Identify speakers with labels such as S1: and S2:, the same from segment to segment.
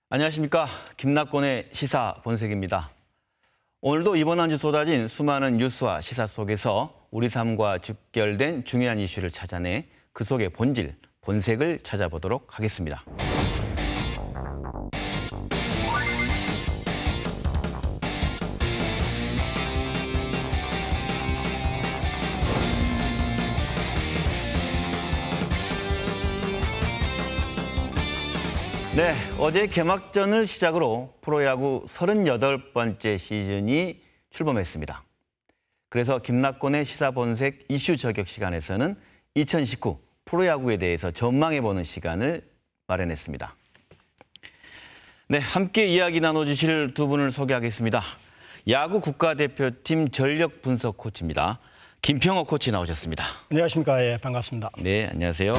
S1: 안녕하십니까. 김낙곤의 시사 본색입니다. 오늘도 이번 한 주 쏟아진 수많은 뉴스와 시사 속에서 우리 삶과 직결된 중요한 이슈를 찾아내 그 속의 본질, 본색을 찾아보도록 하겠습니다. 네, 어제 개막전을 시작으로 프로야구 38번째 시즌이 출범했습니다. 그래서 김낙곤의 시사본색 이슈 저격 시간에서는 2019 프로야구에 대해서 전망해보는 시간을 마련했습니다. 네, 함께 이야기 나눠주실 두 분을 소개하겠습니다. 야구 국가대표팀 전력 분석 코치입니다. 김평호 코치 나오셨습니다.
S2: 안녕하십니까. 예, 반갑습니다.
S1: 네, 안녕하세요.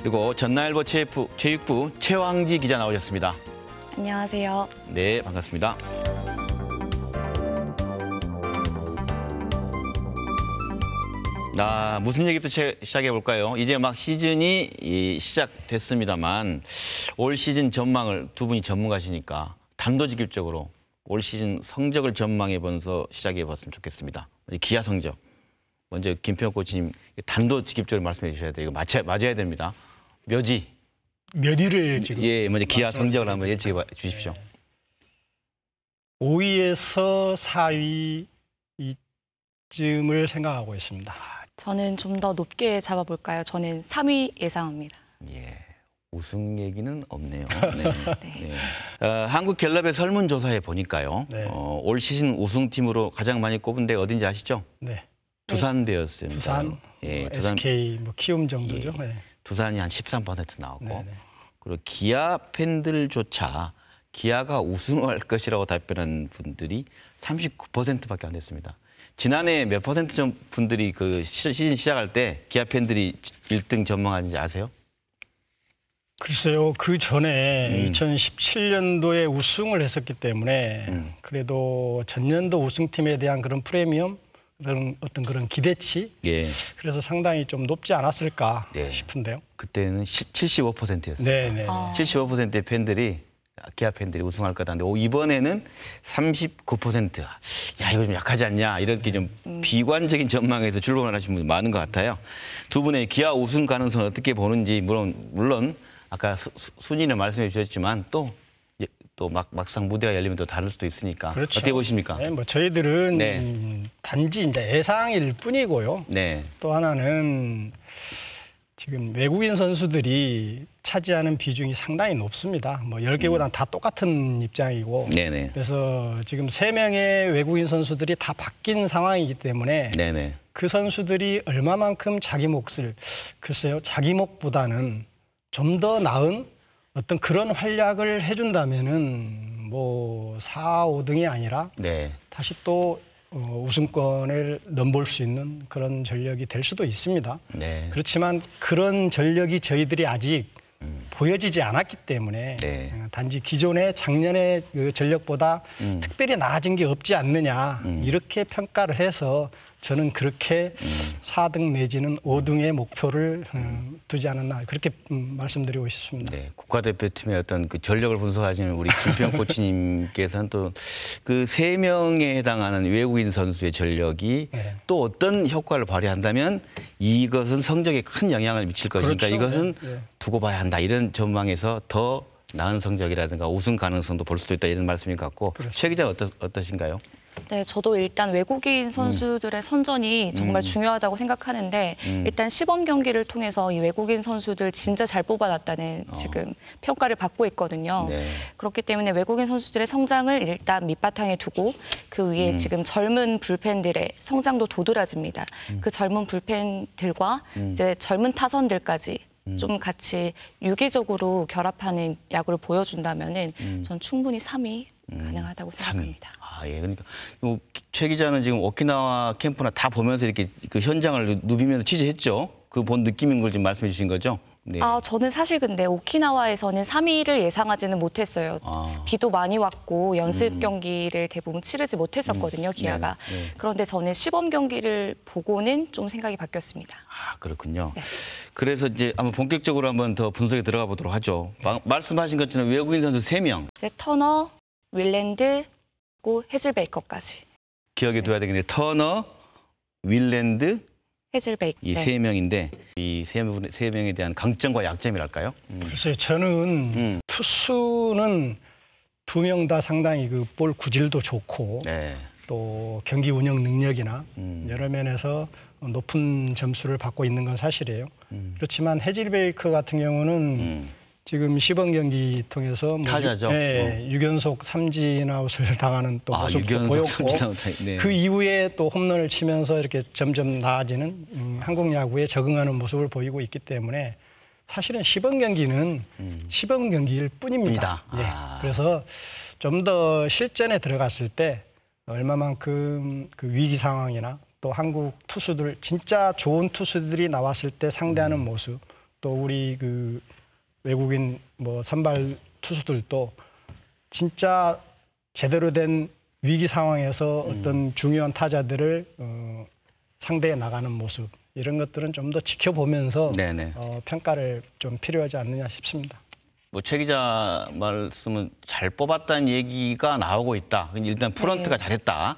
S1: 그리고 전남일보 체육부 최왕지 기자 나오셨습니다.
S3: 안녕하세요.
S1: 네, 반갑습니다. 무슨 얘기부터 시작해 볼까요? 이제 막 시즌이 시작됐습니다만 올 시즌 전망을 두 분이 전문가시니까 단도직입적으로 올 시즌 성적을 전망해보면서 시작해 봤으면 좋겠습니다. 기아 성적. 먼저 김평호 코치님 단도직입적으로 말씀해 주셔야 돼요. 이거 맞아야 됩니다. 몇
S2: 위를 지금
S1: 먼저 기아 성적을 한번 예측해 주십시오.
S2: 5위에서 4위 이쯤을 생각하고 있습니다.
S3: 저는 좀 더 높게 잡아볼까요? 저는 3위 예상합니다.
S1: 예, 우승 얘기는 없네요. 네. 네. 한국갤럽의 설문조사에 보니까요.
S2: 네.
S1: 올 시즌 우승팀으로 가장 많이 꼽은 데 어딘지 아시죠?
S2: 네.
S1: 두산 베어스입니다.
S2: 두산, SK, 키움 정도죠.
S1: 예.
S2: 네.
S1: 두산이 한 13% 나오고
S2: 네네.
S1: 그리고 기아 팬들조차 기아가 우승할 것이라고 답변한 분들이 39%밖에 안 됐습니다. 지난해 몇 퍼센트 분들이 그 시즌 시작할 때 기아 팬들이 1등 전망하는지 아세요?
S2: 글쎄요. 그 전에 2017년도에 우승을 했었기 때문에 그래도 전년도 우승팀에 대한 그런 프리미엄, 어떤 기대치,
S1: 예.
S2: 그래서 상당히 좀 높지 않았을까
S1: 네.
S2: 싶은데요.
S1: 그때는 75%였습니다.
S2: 네네.
S1: 75%의 팬들이 기아 팬들이 우승할 거다는데 이번에는 39%. 야, 이거 좀 약하지 않냐 이렇게 좀 비관적인 전망에서 출범을 하신 분이 많은 것 같아요. 두 분의 기아 우승 가능성을 어떻게 보는지 물론 아까 순위를 말씀해 주셨지만 또 막상 무대가 열리면 또 다를 수도 있으니까.
S2: 그렇죠.
S1: 어떻게 보십니까?
S2: 네, 저희들은
S1: 네.
S2: 단지 이제 예상일 뿐이고요.
S1: 네.
S2: 또 하나는 지금 외국인 선수들이 차지하는 비중이 상당히 높습니다. 10개보다는 다 똑같은 입장이고.
S1: 네네.
S2: 그래서 지금 3명의 외국인 선수들이 다 바뀐 상황이기 때문에
S1: 네네.
S2: 그 선수들이 얼마만큼 자기 몫을, 글쎄요, 자기 몫보다는 좀 더 나은 어떤 그런 활약을 해준다면은 4, 5등이 아니라
S1: 네.
S2: 다시 또 우승권을 넘볼 수 있는 그런 전력이 될 수도 있습니다.
S1: 네.
S2: 그렇지만 그런 전력이 저희들이 아직 보여지지 않았기 때문에
S1: 네.
S2: 단지 기존의 작년의 그 전력보다 특별히 나아진 게 없지 않느냐 이렇게 평가를 해서 저는 그렇게 4등 내지는 5등의 목표를 두지 않았나 그렇게 말씀드리고 싶습니다.
S1: 네, 국가대표팀의 어떤 그 전력을 분석하시는 우리 김평호 코치님께서는 또 그 3명에 해당하는 외국인 선수의 전력이
S2: 네.
S1: 또 어떤 효과를 발휘한다면 이것은 성적에 큰 영향을 미칠 것이니까
S2: 그렇죠.
S1: 이것은
S2: 네.
S1: 두고 봐야 한다. 이런 전망에서 더 나은 성적이라든가 우승 가능성도 볼 수도 있다 이런 말씀인 것 같고
S2: 그렇죠.
S1: 최 기자 어떠신가요?
S3: 네, 저도 일단 외국인 선수들의 선전이 정말 중요하다고 생각하는데 일단 시범 경기를 통해서 이 외국인 선수들 진짜 잘 뽑아놨다는 지금 평가를 받고 있거든요.
S1: 네.
S3: 그렇기 때문에 외국인 선수들의 성장을 일단 밑바탕에 두고 그 위에 지금 젊은 불펜들의 성장도 도드라집니다. 그 젊은 불펜들과 이제 젊은 타선들까지 좀 같이 유기적으로 결합하는 야구를 보여준다면은 전 충분히 3위 가능하다고 생각합니다.
S1: 예. 그러니까 최 기자는 지금 오키나와 캠프나 다 보면서 이렇게 그 현장을 누비면서 취재했죠. 그 본 느낌인 걸 지금 말씀해 주신 거죠. 네.
S3: 저는 사실 근데 오키나와에서는 3위를 예상하지는 못했어요. 비도 많이 왔고 연습 경기를 대부분 치르지 못했었거든요, 기아가.
S1: 네.
S3: 그런데 저는 시범 경기를 보고는 좀 생각이 바뀌었습니다.
S1: 그렇군요.
S3: 네.
S1: 그래서 이제 한번 본격적으로 한번 더 분석에 들어가 보도록 하죠. 말씀하신 것처럼 외국인 선수 3명.
S3: 이제 터너, 윌랜드, 그리고 헤즐베이커까지.
S1: 기억에 둬야 되겠는데 터너, 윌랜드,
S3: 헤즐베이커.
S1: 이 세 명인데 이 세 명에 대한 강점과 약점이랄까요?
S2: 글쎄요, 저는 투수는 2명 다 상당히 그 볼 구질도 좋고
S1: 네.
S2: 또 경기 운영 능력이나 여러 면에서 높은 점수를 받고 있는 건 사실이에요. 그렇지만 헤즐베이커 같은 경우는 지금 시범 경기 통해서
S1: 타자죠.
S2: 6연속 삼진아웃을 당하는 또 모습도 보였고
S1: 네.
S2: 그 이후에 또 홈런을 치면서 이렇게 점점 나아지는 한국 야구에 적응하는 모습을 보이고 있기 때문에 사실은 시범 경기는 시범 경기일 뿐입니다. 그래서 좀 더 실전에 들어갔을 때 얼마만큼 그 위기 상황이나 또 한국 투수들 진짜 좋은 투수들이 나왔을 때 상대하는 모습 또 우리 그 외국인 뭐 선발 투수들도 진짜 제대로 된 위기 상황에서 어떤 중요한 타자들을 상대해 나가는 모습 이런 것들은 좀 더 지켜보면서 평가를 좀 필요하지 않느냐 싶습니다.
S1: 뭐 최 기자 말씀은 잘 뽑았다는 얘기가 나오고 있다. 일단 프런트가 잘했다.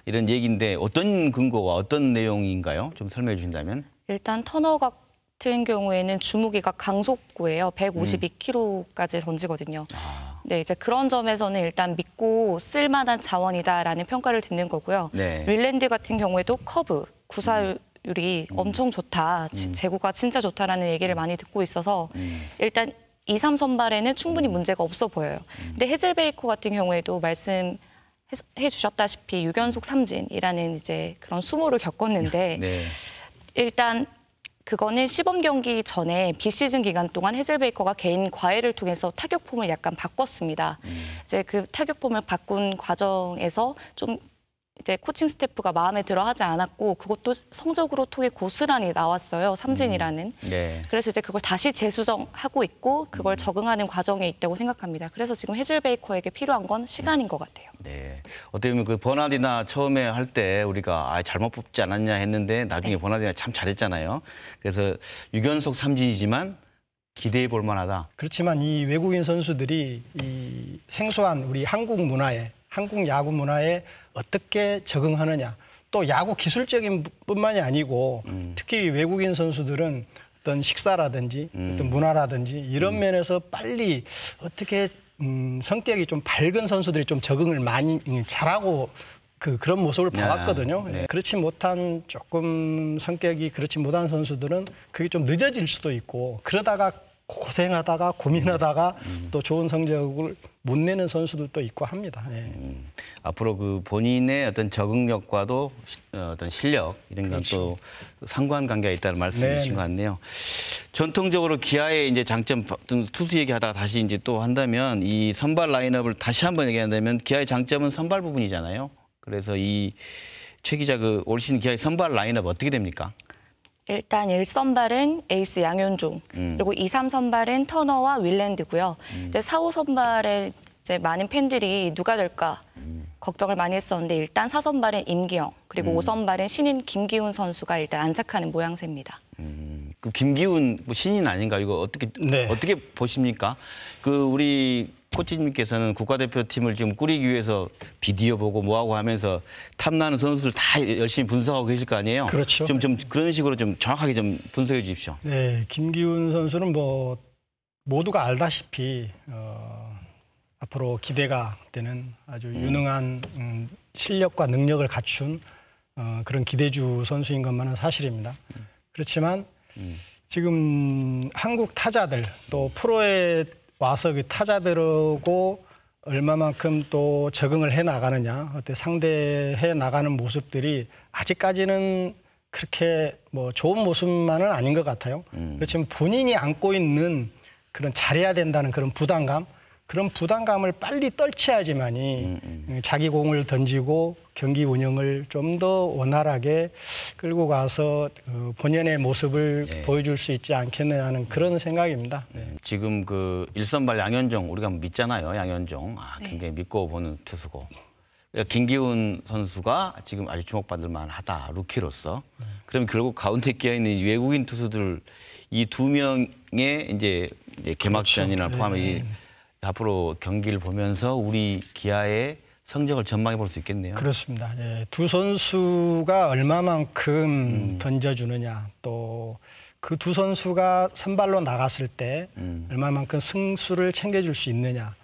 S1: 이런 얘기인데 어떤 근거와 어떤 내용인가요? 좀 설명해 주신다면.
S3: 일단 터너 같은 경우에는 주무기가 강속구예요. 152km까지 던지거든요. 네, 이제 그런 점에서는 일단 믿고 쓸만한 자원이다라는 평가를 듣는 거고요. 윌랜드 같은 경우에도 커브, 구사율이 엄청 좋다. 제구가 진짜 좋다라는 얘기를 많이 듣고 있어서 일단 2, 3선발에는 충분히 문제가 없어 보여요. 근데 헤즐베이커 같은 경우에도 말씀해 주셨다시피 6연속 삼진이라는 이제 그런 수모를 겪었는데 일단 그거는 시범 경기 전에 비시즌 기간 동안 헤즐베이커가 개인 과외를 통해서 타격 폼을 약간 바꿨습니다. 이제 그 타격 폼을 바꾼 과정에서 좀 이제 코칭 스태프가 마음에 들어 하지 않았고 그것도 성적으로 통해 고스란히 나왔어요. 삼진이라는. 그래서 이제 그걸 다시 재수정하고 있고 그걸 적응하는 과정에 있다고 생각합니다. 그래서 지금 헤즐베이커에게 필요한 건 시간인 것 같아요.
S1: 어떻게 보면 그 버나디나 처음에 할 때 우리가 잘못 뽑지 않았냐 했는데 나중에 버나디나 참 잘했잖아요. 그래서 6연속 삼진이지만 기대해 볼 만하다.
S2: 그렇지만 이 외국인 선수들이 이 생소한 우리 한국 문화에 한국 야구 문화에 어떻게 적응하느냐. 또 야구 기술적인 뿐만이 아니고 특히 외국인 선수들은 어떤 식사라든지 어떤 문화라든지 이런 면에서 빨리 어떻게 성격이 좀 밝은 선수들이 좀 적응을 많이 잘하고 그런 모습을 봐왔거든요. 그렇지 못한 조금 성격이 그렇지 못한 선수들은 그게 좀 늦어질 수도 있고 그러다가 고생하다가 고민하다가 또 좋은 성적을 못 내는 선수들도 있고 합니다.
S1: 앞으로 그 본인의 어떤 적응력과도 어떤 실력 이런 건 또 상관관계가 있다는 말씀이신 것 같네요. 전통적으로 기아의 이제 장점 투수 얘기하다가 다시 이제 또 한다면 이 선발 라인업을 다시 한번 얘기한다면 기아의 장점은 선발 부분이잖아요. 그래서 이 최 기자 그 올 시즌 기아의 선발 라인업 어떻게 됩니까?
S3: 일단 1선발은 에이스 양현종, 그리고 2, 3선발은 터너와 윌랜드고요. 이제 4, 5선발에 이제 많은 팬들이 누가 될까 걱정을 많이 했었는데 일단 4선발은 임기영, 그리고 5선발은 신인 김기훈 선수가 일단 안착하는 모양새입니다.
S1: 그 김기훈 뭐 신인 아닌가 이거 어떻게 보십니까? 그 우리 코치님께서는 국가대표팀을 지금 꾸리기 위해서 비디오 보고 뭐하고 하면서 탐나는 선수들 다 열심히 분석하고 계실 거 아니에요?
S2: 그렇죠.
S1: 좀 그런 식으로 좀 정확하게 좀 분석해 주십시오.
S2: 네, 김기훈 선수는 뭐 모두가 알다시피 앞으로 기대가 되는 아주 유능한 실력과 능력을 갖춘 그런 기대주 선수인 것만은 사실입니다. 그렇지만 지금 한국 타자들 또 프로에 와서 그 타자들하고 얼마만큼 또 적응을 해 나가느냐, 어때 상대해 나가는 모습들이 아직까지는 그렇게 뭐 좋은 모습만은 아닌 것 같아요. 그렇지만 본인이 안고 있는 그런 잘해야 된다는 그런 부담감, 그런 부담감을 빨리 떨쳐야지만이 자기 공을 던지고 경기 운영을 좀 더 원활하게 끌고 가서 본연의 모습을
S1: 네.
S2: 보여줄 수 있지 않겠느냐는 그런 생각입니다. 네.
S1: 지금 그 일선발 양현종 우리가 믿잖아요. 양현종 굉장히 믿고 보는 투수고. 그러니까 김기훈 선수가 지금 아주 주목받을 만하다 루키로서. 그럼 결국 가운데 끼어 있는 외국인 투수들 이 두 명의 이제 개막전이나
S2: 그렇죠.
S1: 포함해
S2: 네.
S1: 앞으로 경기를 보면서 우리 기아의 성적을 전망해 볼 수 있겠네요.
S2: 그렇습니다. 예, 두 선수가 얼마만큼 던져주느냐, 또 그 두 선수가 선발로 나갔을 때 얼마만큼 승수를 챙겨줄 수 있느냐,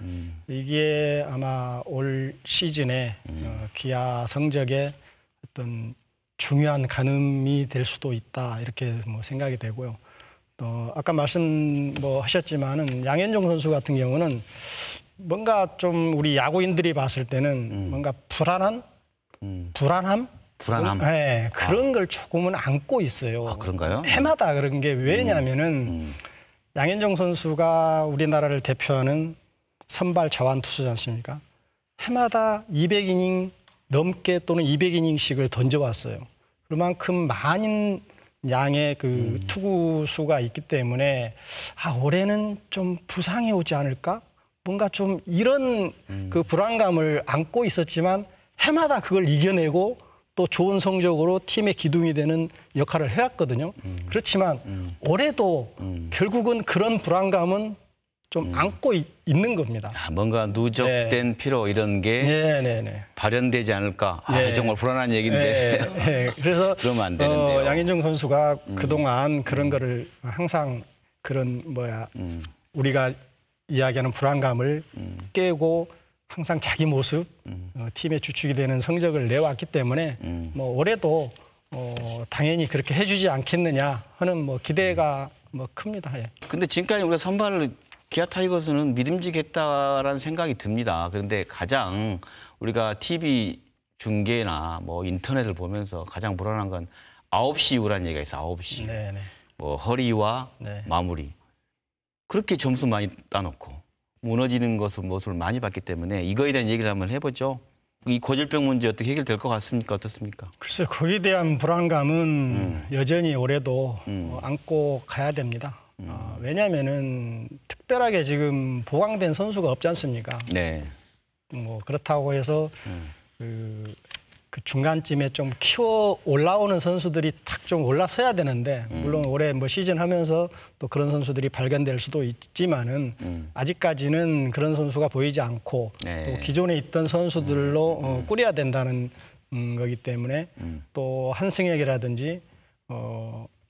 S2: 이게 아마 올 시즌에 기아 성적에 어떤 중요한 가늠이 될 수도 있다, 이렇게 뭐 생각이 되고요. 또 아까 말씀 뭐 하셨지만은 양현종 선수 같은 경우는 뭔가 좀 우리 야구인들이 봤을 때는 뭔가 불안함? 네, 그런 걸 조금은 안고 있어요.
S1: 아, 그런가요?
S2: 해마다 그런 게 왜냐면은 양현종 선수가 우리나라를 대표하는 선발 자완 투수지 않습니까? 해마다 200이닝 넘게 또는 200이닝씩을 던져왔어요. 그만큼 많은 양의 그 투구수가 있기 때문에 올해는 좀 부상이 오지 않을까? 뭔가 좀 이런 그 불안감을 안고 있었지만 해마다 그걸 이겨내고 또 좋은 성적으로 팀의 기둥이 되는 역할을 해왔거든요. 그렇지만 올해도 결국은 그런 불안감은 좀 안고 있는 겁니다.
S1: 뭔가 누적된 피로 이런 게 발현되지 않을까? 정말 불안한 얘기인데.
S2: 그래서
S1: 그러면 안 되는데요.
S2: 양현종 선수가 그동안 그런 거를 항상 그런 우리가 이야기하는 불안감을 깨고 항상 자기 모습, 팀의 주축이 되는 성적을 내왔기 때문에 뭐 올해도 당연히 그렇게 해주지 않겠느냐 하는 뭐 기대가 뭐 큽니다. 예.
S1: 근데 지금까지 우리가 선발을 기아 타이거즈는 믿음직했다라는 생각이 듭니다. 그런데 가장 우리가 TV 중계나 뭐 인터넷을 보면서 가장 불안한 건 9시 이후라는 얘기가 있어요. 9시.
S2: 네네.
S1: 뭐 허리와 마무리. 그렇게 점수 많이 따놓고 무너지는 모습을 많이 봤기 때문에 이거에 대한 얘기를 한번 해보죠. 이 고질병 문제 어떻게 해결될 것 같습니까? 어떻습니까?
S2: 글쎄, 거기에 대한 불안감은 여전히 올해도 안고 가야 됩니다. 왜냐하면은 특별하게 지금 보강된 선수가 없지 않습니까?
S1: 네.
S2: 뭐 그렇다고 해서 그 중간쯤에 좀 키워 올라오는 선수들이 탁 좀 올라서야 되는데 물론 올해 뭐 시즌 하면서 또 그런 선수들이 발견될 수도 있지만은 아직까지는 그런 선수가 보이지 않고 또 기존에 있던 선수들로 꾸려야 된다는 거기 때문에 또 한승혁이라든지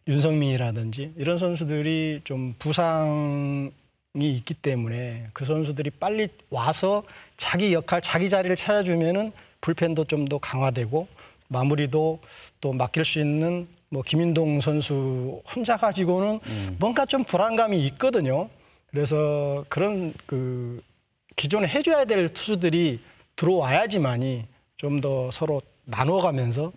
S2: 윤성민이라든지 이런 선수들이 좀 부상이 있기 때문에 그 선수들이 빨리 와서 자기 역할, 자기 자리를 찾아주면은 불펜도 좀 더 강화되고 마무리도 또 맡길 수 있는 뭐 김윤동 선수 혼자 가지고는 뭔가 좀 불안감이 있거든요. 그래서 그런 그 기존에 해줘야 될 투수들이 들어와야지만이 좀 더 서로 나눠가면서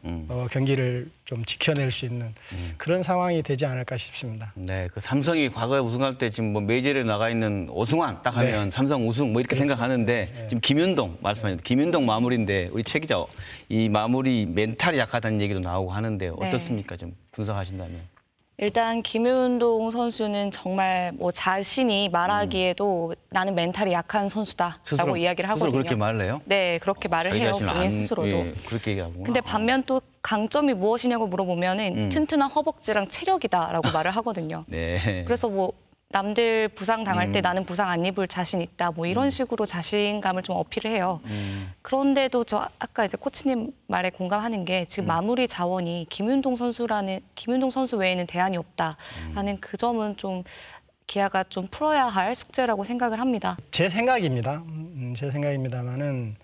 S2: 경기를 좀 지켜낼 수 있는 그런 상황이 되지 않을까 싶습니다.
S1: 네, 그 삼성이 과거에 우승할 때 지금 뭐 메이저리에 나가 있는 오승환 딱 하면 삼성 우승 뭐 이렇게 생각하는데 지금 김윤동 말씀하신 김윤동 마무리인데 우리 최 기자 이 마무리 멘탈이 약하다는 얘기도 나오고 하는데 어떻습니까? 좀 분석하신다면.
S3: 일단 김윤동 선수는 정말 뭐 자신이 말하기에도 나는 멘탈이 약한 선수다라고 이야기를 하거든요.
S1: 스스로 그렇게 말을 해요?
S3: 네, 그렇게 말을 해요. 본인 스스로도.
S1: 예, 그렇게 얘기하고.
S3: 근데 반면 또 강점이 무엇이냐고 물어보면은 튼튼한 허벅지랑 체력이다라고 말을 하거든요.
S1: 네.
S3: 그래서 뭐 남들 부상 당할 때 나는 부상 안 입을 자신 있다. 뭐 이런 식으로 자신감을 좀 어필을 해요. 그런데도 저 아까 이제 코치님 말에 공감하는 게 지금 마무리 자원이 김윤동 선수 외에는 대안이 없다라는 그 점은 좀 기아가 좀 풀어야 할 숙제라고 생각을 합니다.
S2: 제 생각입니다. 제 생각입니다만은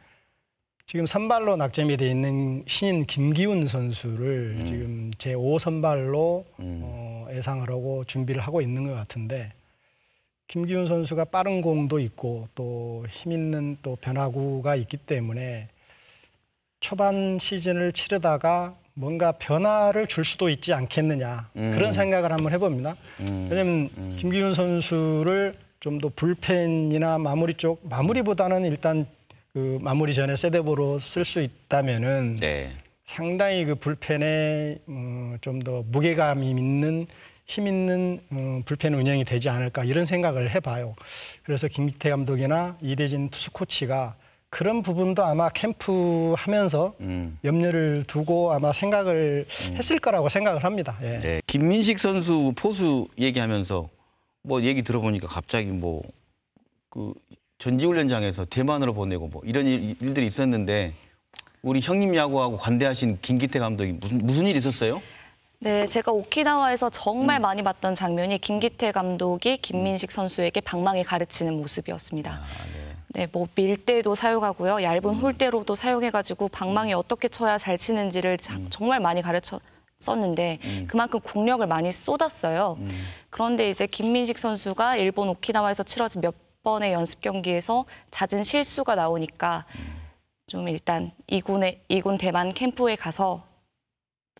S2: 지금 선발로 낙점이 돼 있는 신인 김기훈 선수를 지금 제5 선발로 예상을 하고 준비를 하고 있는 것 같은데 김기훈 선수가 빠른 공도 있고 또 힘 있는 또 변화구가 있기 때문에 초반 시즌을 치르다가 뭔가 변화를 줄 수도 있지 않겠느냐 그런 생각을 한번 해봅니다. 왜냐하면 김기훈 선수를 좀 더 불펜이나 마무리 쪽 마무리보다는 일단 그 마무리 전에 셋업으로 쓸 수 있다면은
S1: 네.
S2: 상당히 그 불펜에 좀 더 무게감 있는 힘 있는 불펜 운영이 되지 않을까 이런 생각을 해봐요. 그래서 김기태 감독이나 이대진 투수 코치가 그런 부분도 아마 캠프 하면서 염려를 두고 아마 생각을 했을 거라고 생각을 합니다. 예.
S1: 네. 김민식 선수 포수 얘기하면서 뭐 얘기 들어보니까 갑자기 뭐 그 전지훈련장에서 대만으로 보내고 뭐 이런 일들이 있었는데 우리 형님 야구하고 관대하신 김기태 감독이 무슨 일이 있었어요?
S3: 네, 제가 오키나와에서 정말 많이 봤던 장면이 김기태 감독이 김민식 선수에게 방망이 가르치는 모습이었습니다.
S1: 아,
S3: 네, 뭐 밀대도 사용하고요, 얇은 홀대로도 사용해가지고 방망이 어떻게 쳐야 잘 치는지를 정말 많이 가르쳤었는데 그만큼 공력을 많이 쏟았어요. 그런데 이제 김민식 선수가 일본 오키나와에서 치러진 몇 번의 연습 경기에서 잦은 실수가 나오니까 좀 일단 이군 대만 캠프에 가서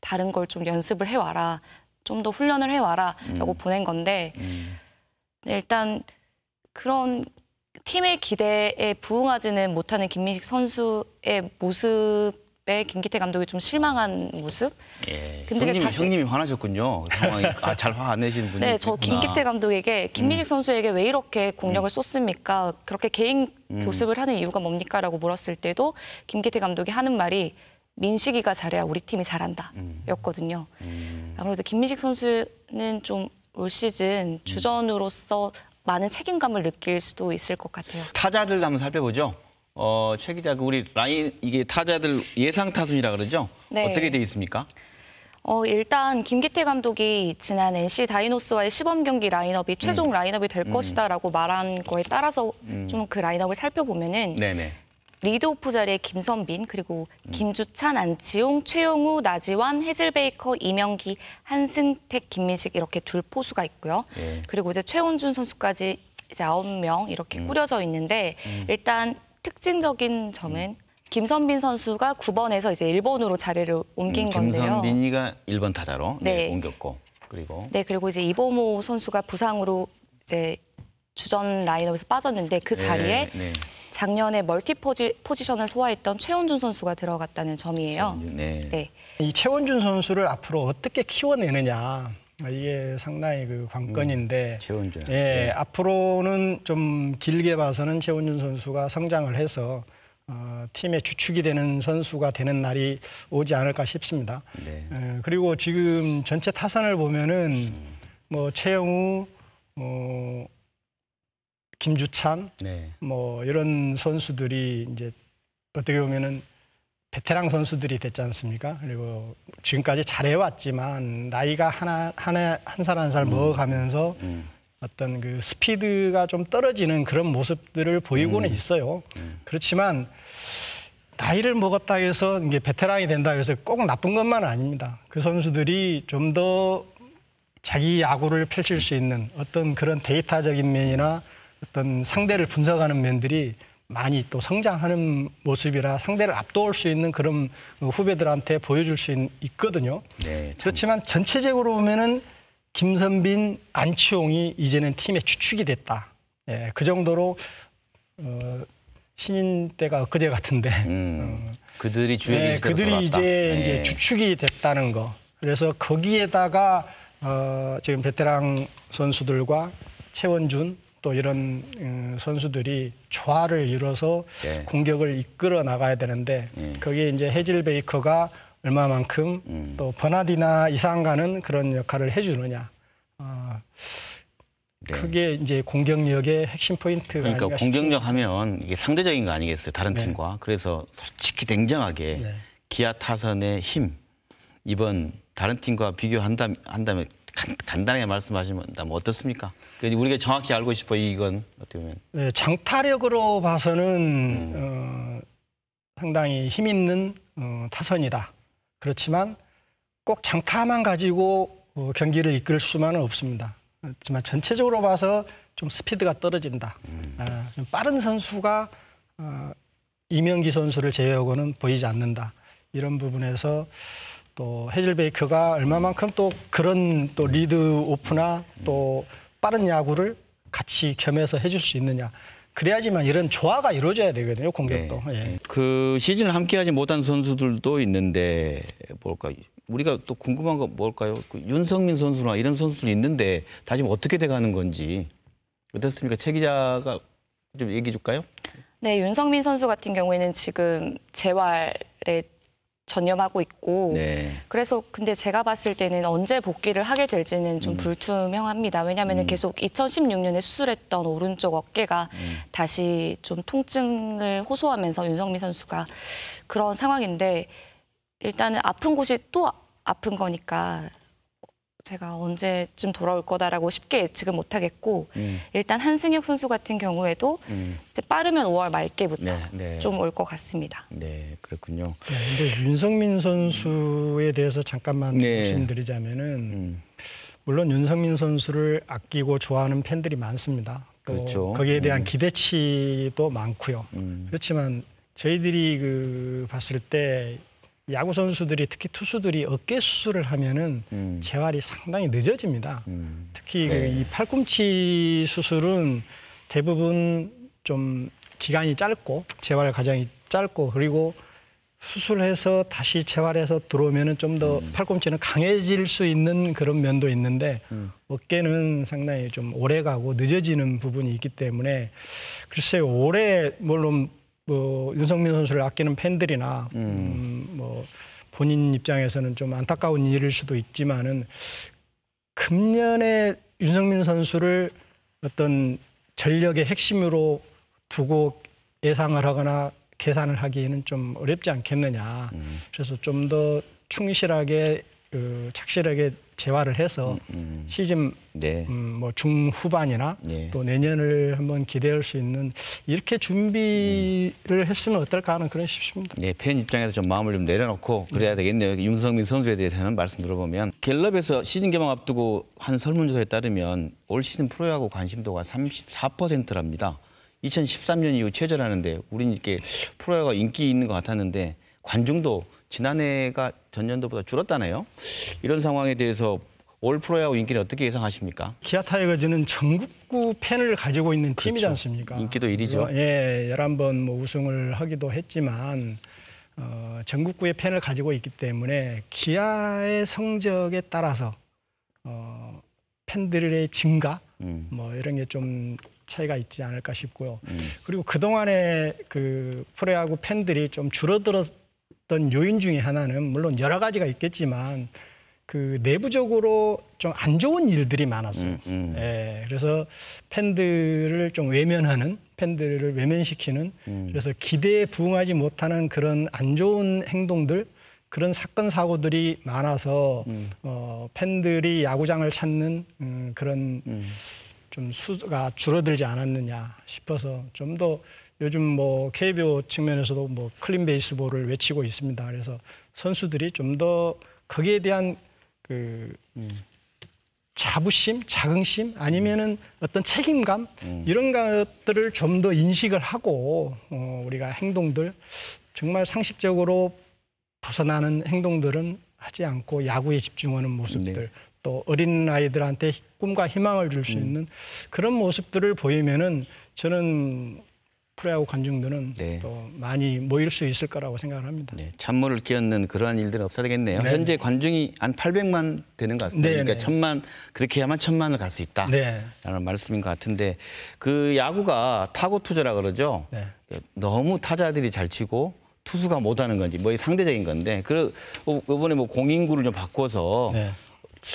S3: 다른 걸 좀 연습을 해와라, 좀 더 훈련을 해와라 라고 보낸 건데 네, 일단 그런 팀의 기대에 부응하지는 못하는 김민식 선수의 모습에 김기태 감독이 좀 실망한 모습.
S1: 예.
S3: 근데 이제
S1: 형님이 화나셨군요. 상황이 잘 화 안 내시는 분이
S3: 네, 저 김기태 감독에게 김민식 선수에게 왜 이렇게 공력을 쏟습니까? 그렇게 개인 교습을 하는 이유가 뭡니까? 라고 물었을 때도 김기태 감독이 하는 말이 민식이가 잘해야 우리 팀이 잘한다 였거든요. 아무래도 김민식 선수는 좀 올 시즌 주전으로서 많은 책임감을 느낄 수도 있을 것 같아요.
S1: 타자들 한번 살펴보죠. 최 기자, 우리 라인 이게 타자들 예상 타순이라 그러죠?
S3: 네.
S1: 어떻게 돼 있습니까?
S3: 일단 김기태 감독이 지난 NC 다이노스와의 시범 경기 라인업이 최종 라인업이 될 것이다라고 말한 거에 따라서 좀 그 라인업을 살펴보면은
S1: 네네.
S3: 리드오프 자리에 김선빈, 그리고 김주찬, 안치홍, 최용우, 나지완, 해즐베이커, 이명기, 한승택, 김민식 이렇게 둘 포수가 있고요.
S1: 예.
S3: 그리고 이제 최원준 선수까지 이제 9명 이렇게 꾸려져 있는데 일단 특징적인 점은 김선빈 선수가 9번에서 이제 1번으로 자리를 옮긴 건데요.
S1: 김선빈이가 1번 타자로
S3: 네.
S1: 옮겼고
S3: 그리고 이제 이보모 선수가 부상으로 이제 주전 라인업에서 빠졌는데 그 자리에
S1: 네.
S3: 작년에 멀티 포지션을 소화했던 최원준 선수가 들어갔다는 점이에요.
S1: 네.
S3: 네.
S2: 이 최원준 선수를 앞으로 어떻게 키워내느냐 이게 상당히 그 관건인데
S1: 최원준.
S2: 예,
S1: 네.
S2: 앞으로는 좀 길게 봐서는 최원준 선수가 성장을 해서 팀의 주축이 되는 선수가 되는 날이 오지 않을까 싶습니다.
S1: 네.
S2: 그리고 지금 전체 타선을 보면은 뭐 최영우, 김주찬,
S1: 네.
S2: 뭐 이런 선수들이 이제 어떻게 보면은 베테랑 선수들이 됐지 않습니까? 그리고 지금까지 잘해왔지만 나이가 한 살 한 살 먹어가면서 어떤 그 스피드가 좀 떨어지는 그런 모습들을 보이고는 있어요. 그렇지만 나이를 먹었다 해서 이게 베테랑이 된다 해서 꼭 나쁜 것만은 아닙니다. 그 선수들이 좀 더 자기 야구를 펼칠 수 있는 어떤 그런 데이터적인 면이나 어떤 상대를 분석하는 면들이 많이 또 성장하는 모습이라 상대를 압도할 수 있는 그런 후배들한테 보여줄 수 있거든요.
S1: 네,
S2: 그렇지만 전체적으로 보면은 김선빈, 안치홍이 이제는 팀의 주축이 됐다. 예, 그 정도로 신인 때가 엊그제 같은데
S1: 그들이 주역이
S2: 네, 그들이 이제 주축이 됐다는 거. 그래서 거기에다가 지금 베테랑 선수들과 최원준 또 이런 선수들이 조화를 이뤄서
S1: 네.
S2: 공격을 이끌어 나가야 되는데 거기에 이제 해즐베이커가 얼마만큼 또 버나디나 이상가는 그런 역할을 해주느냐.
S1: 네.
S2: 그게 이제 공격력의 핵심 포인트가
S1: 그러니까
S2: 아닌가
S1: 공격력
S2: 싶습니다.
S1: 하면 이게 상대적인 거 아니겠어요? 다른
S2: 네.
S1: 팀과. 그래서 솔직히 냉정하게
S2: 네.
S1: 기아 타선의 힘 이번 다른 팀과 비교한다면 간단하게 말씀하시면 어떻습니까? 우리가 정확히 알고 싶어요. 이건 어떻게 보면.
S2: 네, 장타력으로 봐서는 상당히 힘 있는 타선이다. 그렇지만 꼭 장타만 가지고 경기를 이끌 수만은 없습니다. 하지만 전체적으로 봐서 좀 스피드가 떨어진다. 좀 빠른 선수가 이명기 선수를 제외하고는 보이지 않는다. 이런 부분에서 또 해즐베이커가 얼마만큼 또 그런 또 리드 오프나 또 빠른 야구를 같이 겸해서 해줄 수 있느냐. 그래야지만 이런 조화가 이루어져야 되거든요. 공격도.
S1: 네.
S2: 예.
S1: 그 시즌을 함께하지 못한 선수들도 있는데 뭘까? 우리가 또 궁금한 거 뭘까요? 그 윤석민 선수나 이런 선수들이 있는데 다시 어떻게 돼가는 건지 어떻습니까? 최 기자가 좀 얘기해 줄까요?
S3: 네, 윤석민 선수 같은 경우에는 지금 재활에 전념하고 있고
S1: 네.
S3: 그래서 근데 제가 봤을 때는 언제 복귀를 하게 될지는 좀 불투명합니다. 왜냐하면 계속 2016년에 수술했던 오른쪽 어깨가 다시 좀 통증을 호소하면서 윤석민 선수가 그런 상황인데 일단은 아픈 곳이 또 아픈 거니까 제가 언제쯤 돌아올 거다라고 쉽게 예측은 못하겠고 일단 한승혁 선수 같은 경우에도 이제 빠르면 5월 말께부터
S1: 네, 네.
S3: 좀 올 것 같습니다.
S1: 네, 그렇군요.
S2: 근데 윤석민 선수에 대해서 잠깐만
S1: 네.
S2: 말씀드리자면은 물론 윤석민 선수를 아끼고 좋아하는 팬들이 많습니다. 또
S1: 그렇죠.
S2: 거기에 대한 기대치도 많고요. 그렇지만 저희들이 그 봤을 때 야구 선수들이 특히 투수들이 어깨 수술을 하면은 재활이 상당히 늦어집니다. 특히
S1: 네.
S2: 이 팔꿈치 수술은 대부분 좀 기간이 짧고 재활 과정이 짧고 그리고 수술해서 다시 재활해서 들어오면은 좀 더 팔꿈치는 강해질 수 있는 그런 면도 있는데 어깨는 상당히 좀 오래 가고 늦어지는 부분이 있기 때문에 글쎄요 올해 물론 뭐 윤석민 선수를 아끼는 팬들이나 뭐 본인 입장에서는 좀 안타까운 일일 수도 있지만은 금년에 윤석민 선수를 어떤 전력의 핵심으로 두고 예상을 하거나 계산을 하기에는 좀 어렵지 않겠느냐. 그래서 좀 더 충실하게 착실하게 재활을 해서 시즌
S1: 네.
S2: 뭐 중후반이나
S1: 네.
S2: 또 내년을 한번 기대할 수 있는 이렇게 준비를 했으면 어떨까 하는 그런 싶습니다.
S1: 네, 팬 입장에서 좀 마음을 좀 내려놓고 그래야 되겠네요. 윤석민 선수에 대해서는 말씀 들어보면 갤럽에서 시즌 개막 앞두고 한 설문조사에 따르면 올 시즌 프로야구 관심도가 34%랍니다. 2013년 이후 최저라는데 우리는 이렇게 프로야구가 인기 있는 것 같았는데 관중도 지난해가 전년도보다 줄었다네요. 이런 상황에 대해서 올 프로야구 인기를 어떻게 예상하십니까?
S2: 기아 타이거즈는 전국구 팬을 가지고 있는 팀이지
S1: 그렇죠.
S2: 않습니까?
S1: 인기도 1위죠.
S2: 예, 11번 뭐 우승을 하기도 했지만 전국구의 팬을 가지고 있기 때문에 기아의 성적에 따라서 팬들의 증가 뭐 이런 게 좀 차이가 있지 않을까 싶고요. 그리고 그동안에 그 프로야구 팬들이 좀 줄어들었던 요인 중에 하나는 물론 여러 가지가 있겠지만 그 내부적으로 좀 안 좋은 일들이 많았어요. 예, 그래서 팬들을 좀 외면하는, 팬들을 외면시키는, 그래서 기대에 부응하지 못하는 그런 안 좋은 행동들, 그런 사건 사고들이 많아서 팬들이 야구장을 찾는 그런 좀 수가 줄어들지 않았느냐 싶어서 좀 더 요즘 뭐 KBO 측면에서도 뭐 클린 베이스볼을 외치고 있습니다. 그래서 선수들이 좀 더 거기에 대한 그 자부심, 자긍심 아니면은 어떤 책임감 이런 것들을 좀 더 인식을 하고 우리가 행동들 정말 상식적으로 벗어나는 행동들은 하지 않고 야구에 집중하는 모습들
S1: 네.
S2: 또 어린 아이들한테 꿈과 희망을 줄 수 있는 그런 모습들을 보이면은 저는 프로야구 관중들은
S1: 네.
S2: 또 많이 모일 수 있을 거라고 생각을 합니다.
S1: 네, 찬물을 끼얹는 그러한 일들은 없어야 되겠네요.
S2: 네.
S1: 현재 관중이 한 800만 되는 것 같습니다.
S2: 네,
S1: 그러니까
S2: 네.
S1: 1000만 그렇게 해야만 1000만을 갈 수 있다.
S2: 네.
S1: 라는 말씀인 것 같은데 그 야구가 타고 투자라 그러죠.
S2: 네.
S1: 너무 타자들이 잘 치고 투수가 못하는 건지 뭐 상대적인 건데 이번에 뭐 공인구를 좀 바꿔서
S2: 네.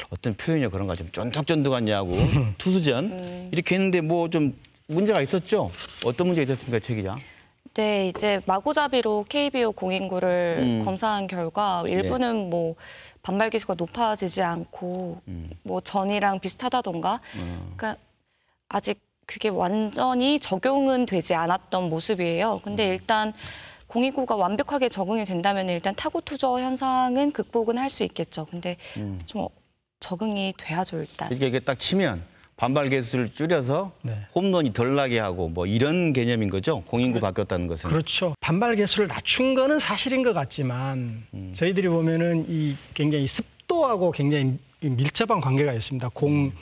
S1: 어떤 표현이요 그런가 좀 쫀득쫀득한 야구 투수전 이렇게 했는데 뭐 좀 문제가 있었죠. 어떤 문제가 있었습니까, 최 기자?
S3: 네, 이제 마구잡이로 KBO 공인구를 검사한 결과 일부는 뭐 반발 기수가 높아지지 않고 뭐 전이랑 비슷하다던가 그러니까 아직 그게 완전히 적용은 되지 않았던 모습이에요. 근데 일단 공인구가 완벽하게 적응이 된다면 일단 타고 투저 현상은 극복은 할 수 있겠죠. 근데 좀 적응이 돼야죠, 일단.
S1: 이렇게 딱 치면 반발 개수를 줄여서
S2: 네.
S1: 홈런이 덜 나게 하고 뭐 이런 개념인 거죠. 공인구 바뀌었다는 것은.
S2: 그렇죠. 반발 개수를 낮춘 거는 사실인 것 같지만 저희들이 보면은 이 굉장히 습도하고 굉장히 밀접한 관계가 있습니다.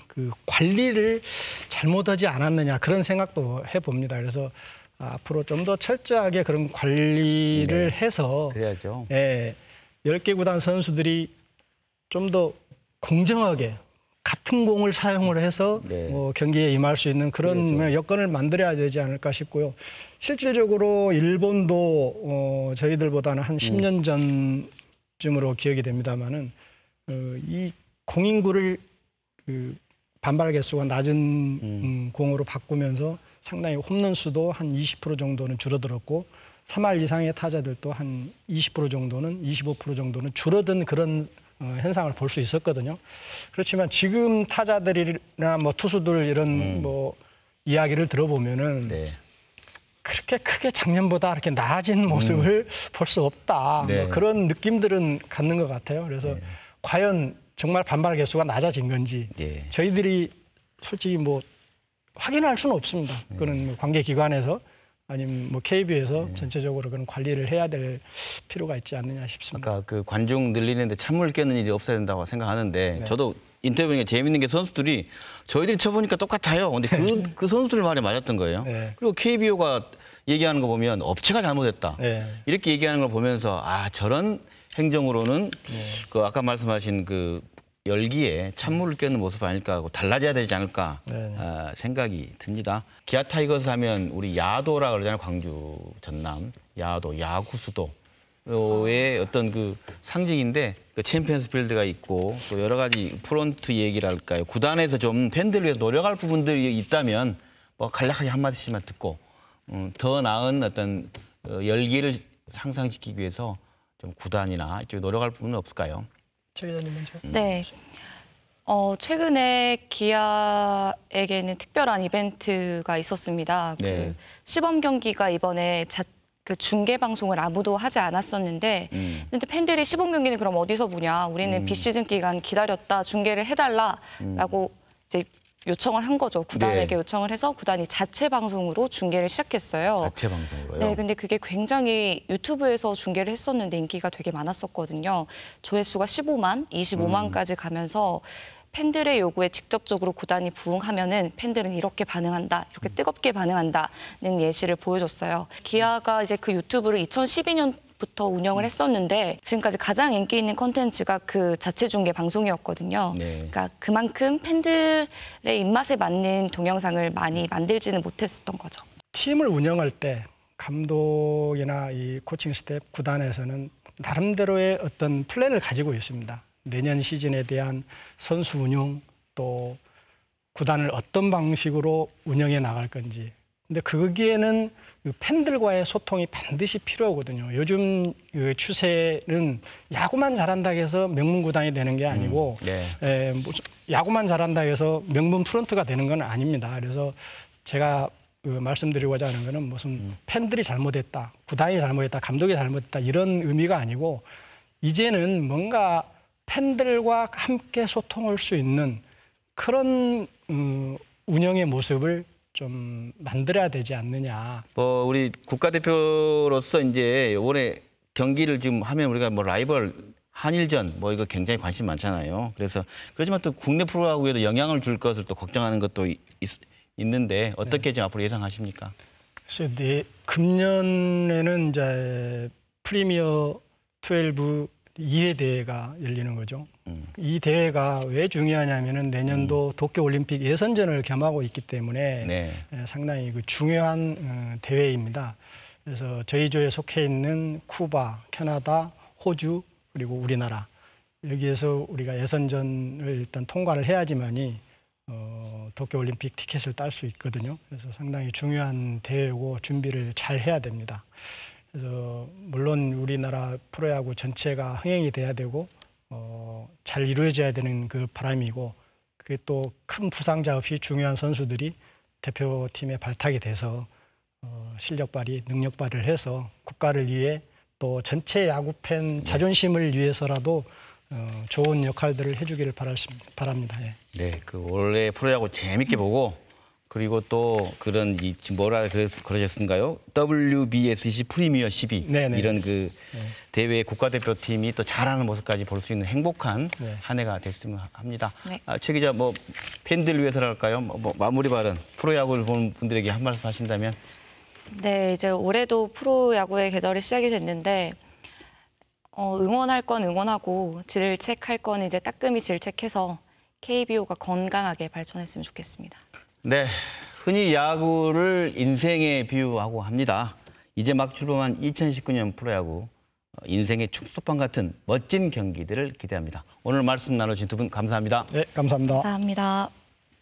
S2: 그 관리를 잘못하지 않았느냐 그런 생각도 해봅니다. 그래서 앞으로 좀 더 철저하게 그런 관리를 해서
S1: 그래야죠.
S2: 10개 구단 선수들이 좀 더 공정하게 같은 공을 사용을 해서 경기에 임할 수 있는 그런 여건을 만들어야 되지 않을까 싶고요. 실질적으로 일본도 저희들보다는 한 10년 전쯤으로 기억이 됩니다마는 이 공인구를 그 반발 개수가 낮은 공으로 바꾸면서 상당히 홈런 수도 한 20% 정도는 줄어들었고 3할 이상의 타자들도 한 20% 정도는 25% 정도는 줄어든 그런 현상을 볼 수 있었거든요. 그렇지만 지금 타자들이나 뭐 투수들 이런 뭐 이야기를 들어보면은 그렇게 크게 작년보다 이렇게 나아진 모습을 볼 수 없다. 뭐 그런 느낌들은 갖는 것 같아요. 그래서 과연 정말 반발 개수가 낮아진 건지 저희들이 솔직히 뭐 확인할 수는 없습니다. 그거는 뭐 관계기관에서 아니면 뭐 KB에서 전체적으로 그런 관리를 해야 될 필요가 있지 않느냐 싶습니다.
S1: 아까 그 관중 늘리는데 찬물 깨는 일이 없어야 된다고 생각하는데 저도 인터뷰에 재밌는 게 선수들이 저희들이 쳐보니까 똑같아요. 근데 그 선수들 말에 맞았던 거예요. 그리고 KBO가 얘기하는 거 보면 업체가 잘못했다. 이렇게 얘기하는 걸 보면서 저런 행정으로는 그 아까 말씀하신 그 열기에 찬물을 깨는 모습 아닐까 하고 달라져야 되지 않을까 생각이 듭니다. 기아 타이거스 하면 우리 야도라 그러잖아요. 광주, 전남, 야도, 야구 수도의 어떤 그 상징인데 그 챔피언스 필드가 있고 또 여러 가지 프론트 얘기랄까요. 구단에서 좀 팬들을 위해서 노력할 부분들이 있다면 뭐 간략하게 한마디씩만 듣고 더 나은 어떤 열기를 향상시키기 위해서 좀 구단이나 이쪽에 노력할 부분은 없을까요?
S2: 최 기자님 먼저.
S3: 네. 최근에 기아에게는 특별한 이벤트가 있었습니다. 그 시범 경기가 이번에 그 중계 방송을 아무도 하지 않았었는데, 근데 팬들이 시범 경기는 그럼 어디서 보냐? 우리는 비시즌 기간 기다렸다 중계를 해달라라고 이제 요청을 한 거죠. 구단에게 요청을 해서 구단이 자체 방송으로 중계를 시작했어요.
S1: 자체 방송으로요?
S3: 네, 근데 그게 굉장히 유튜브에서 중계를 했었는데 인기가 되게 많았었거든요. 조회수가 15만, 25만까지 가면서 팬들의 요구에 직접적으로 구단이 부응하면은 팬들은 이렇게 반응한다, 이렇게 뜨겁게 반응한다는 예시를 보여줬어요. 기아가 이제 그 유튜브를 2012년부터 운영을 했었는데 지금까지 가장 인기 있는 콘텐츠가 그 자체 중계 방송이었거든요. 그러니까 그만큼 팬들의 입맛에 맞는 동영상을 많이 만들지는 못했었던 거죠.
S2: 팀을 운영할 때 감독이나 이 코칭 스텝 구단에서는 나름대로의 어떤 플랜을 가지고 있습니다. 내년 시즌에 대한 선수 운영 또 구단을 어떤 방식으로 운영해 나갈 건지. 근데 거기에는 팬들과의 소통이 반드시 필요하거든요. 요즘 그 추세는 야구만 잘한다 해서 명문 구단이 되는 게 아니고 무슨 야구만 잘한다 해서 명문 프런트가 되는 건 아닙니다. 그래서 제가 말씀드리고자 하는 거는 무슨 팬들이 잘못했다, 구단이 잘못했다, 감독이 잘못했다 이런 의미가 아니고 이제는 뭔가 팬들과 함께 소통할 수 있는 그런 운영의 모습을 좀 만들어야 되지 않느냐.
S1: 우리 국가대표로서 이제 이번에 경기를 지금 하면 우리가 뭐 라이벌 한일전 뭐 이거 굉장히 관심 많잖아요. 그렇지만 또 국내 프로야구에도 영향을 줄 것을 또 걱정하는 것도 있는데 어떻게 좀 앞으로 예상하십니까?
S2: 글쎄, 금년에는 이제 프리미어 12 2회 대회가 열리는 거죠. 이 대회가 왜 중요하냐면은 내년도 도쿄올림픽 예선전을 겸하고 있기 때문에 상당히 그 중요한 대회입니다. 그래서 저희 조에 속해 있는 쿠바, 캐나다, 호주 그리고 우리나라 여기에서 우리가 예선전을 일단 통과를 해야지만이 도쿄올림픽 티켓을 딸 수 있거든요. 그래서 상당히 중요한 대회고 준비를 잘 해야 됩니다. 그래서 물론 우리나라 프로야구 전체가 흥행이 돼야 되고 잘 이루어져야 되는 그 바람이고 그게 또 큰 부상자 없이 중요한 선수들이 대표팀에 발탁이 돼서 실력 발휘, 능력 발휘를 해서 국가를 위해 또 전체 야구 팬 자존심을 위해서라도 좋은 역할들을 해주기를 바랍니다.
S1: 네, 그 올해 프로야구 재밌게 보고 그리고 또 그런 뭐라 그러셨는가요? WBSC 프리미어 12
S2: 네네.
S1: 이런 그 대회 국가대표팀이 또 잘하는 모습까지 볼 수 있는 행복한
S2: 네.
S1: 한 해가 됐으면 합니다.
S3: 네.
S1: 최 기자, 뭐 팬들 위해서랄까요? 뭐 마무리 발언, 프로야구를 보는 분들에게 한 말씀 하신다면?
S3: 네, 이제 올해도 프로야구의 계절이 시작이 됐는데 응원할 건 응원하고 질책할 건 이제 따끔히 질책해서 KBO가 건강하게 발전했으면 좋겠습니다.
S1: 네, 흔히 야구를 인생에 비유하고 합니다. 이제 막 출범한 2019년 프로야구, 인생의 축소판 같은 멋진 경기들을 기대합니다. 오늘 말씀 나눠주신 두 분 감사합니다.
S2: 네, 감사합니다.
S3: 감사합니다.